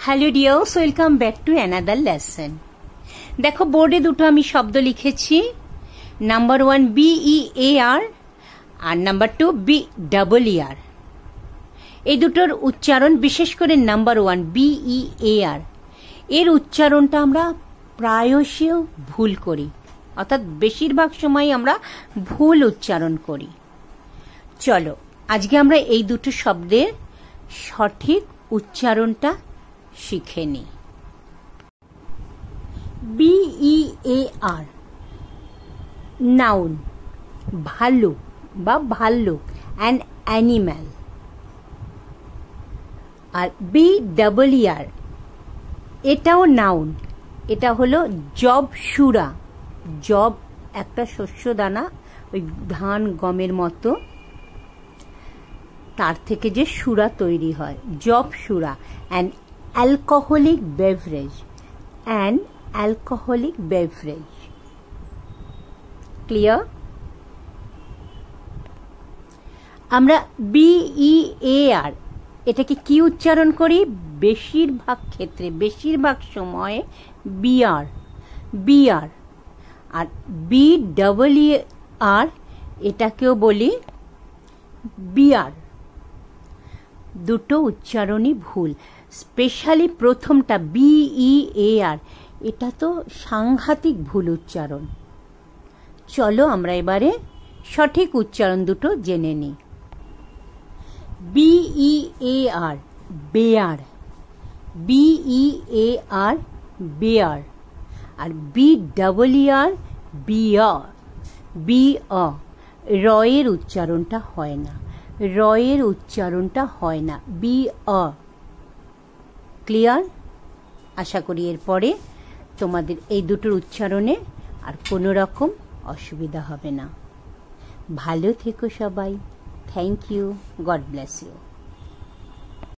Hello dears, welcome back to another lesson. দেখো বোর্ডে দুটো আমি শব্দ লিখেছি, নাম্বার 1 BEAR আর নাম্বার 2 BEER। এই দুটোর উচ্চারণ, বিশেষ করে নাম্বার 1 BEAR, এর উচ্চারণটা আমরা প্রায়শই ভুল করি, অর্থাৎ বেশিরভাগ সময় আমরা ভুল উচ্চারণ করি। চলো আজকে আমরা এই দুটো শব্দের সঠিক উচ্চারণটা শিখে নিই। BEAR নাউন, ভালুক বা ভাল্লুক, অ্যান অ্যানিম্যাল। আর BEER এটাও নাউন, এটা হলো জব সুরা। জব একটা শস্য দানা, ওই ধান গমের মতো, তার থেকে যে সুরা তৈরি হয়, জব সুরা। An alcoholic beverage, an alcoholic beverage. Clear? আমরা BEAR এটাকে কি উচ্চারণ করি? বেশিরভাগ ক্ষেত্রে, বেশিরভাগ সময়ে বিআর, বিআর। আর BEER এটাকেও বলি বিআর। দুটো উচ্চারণই ভুল, স্পেশালি প্রথমটা BEAR, এটা তো সাংঘাতিক ভুল উচ্চারণ। চলো আমরা এবারে সঠিক উচ্চারণ দুটো জেনে নিই। BEAR bear, BEAR bear. আর BEER বিয়ার, বিয়া। রয়ের উচ্চারণটা হয় না, রয়ের উচ্চারণটা হয় না, বিয়া। ক্লিয়ার? আশা করি এরপরে তোমাদের এই দুটোর উচ্চারণে আর কোনো রকম অসুবিধা হবে না। ভালো থেকো সবাই। Thank you, God bless you.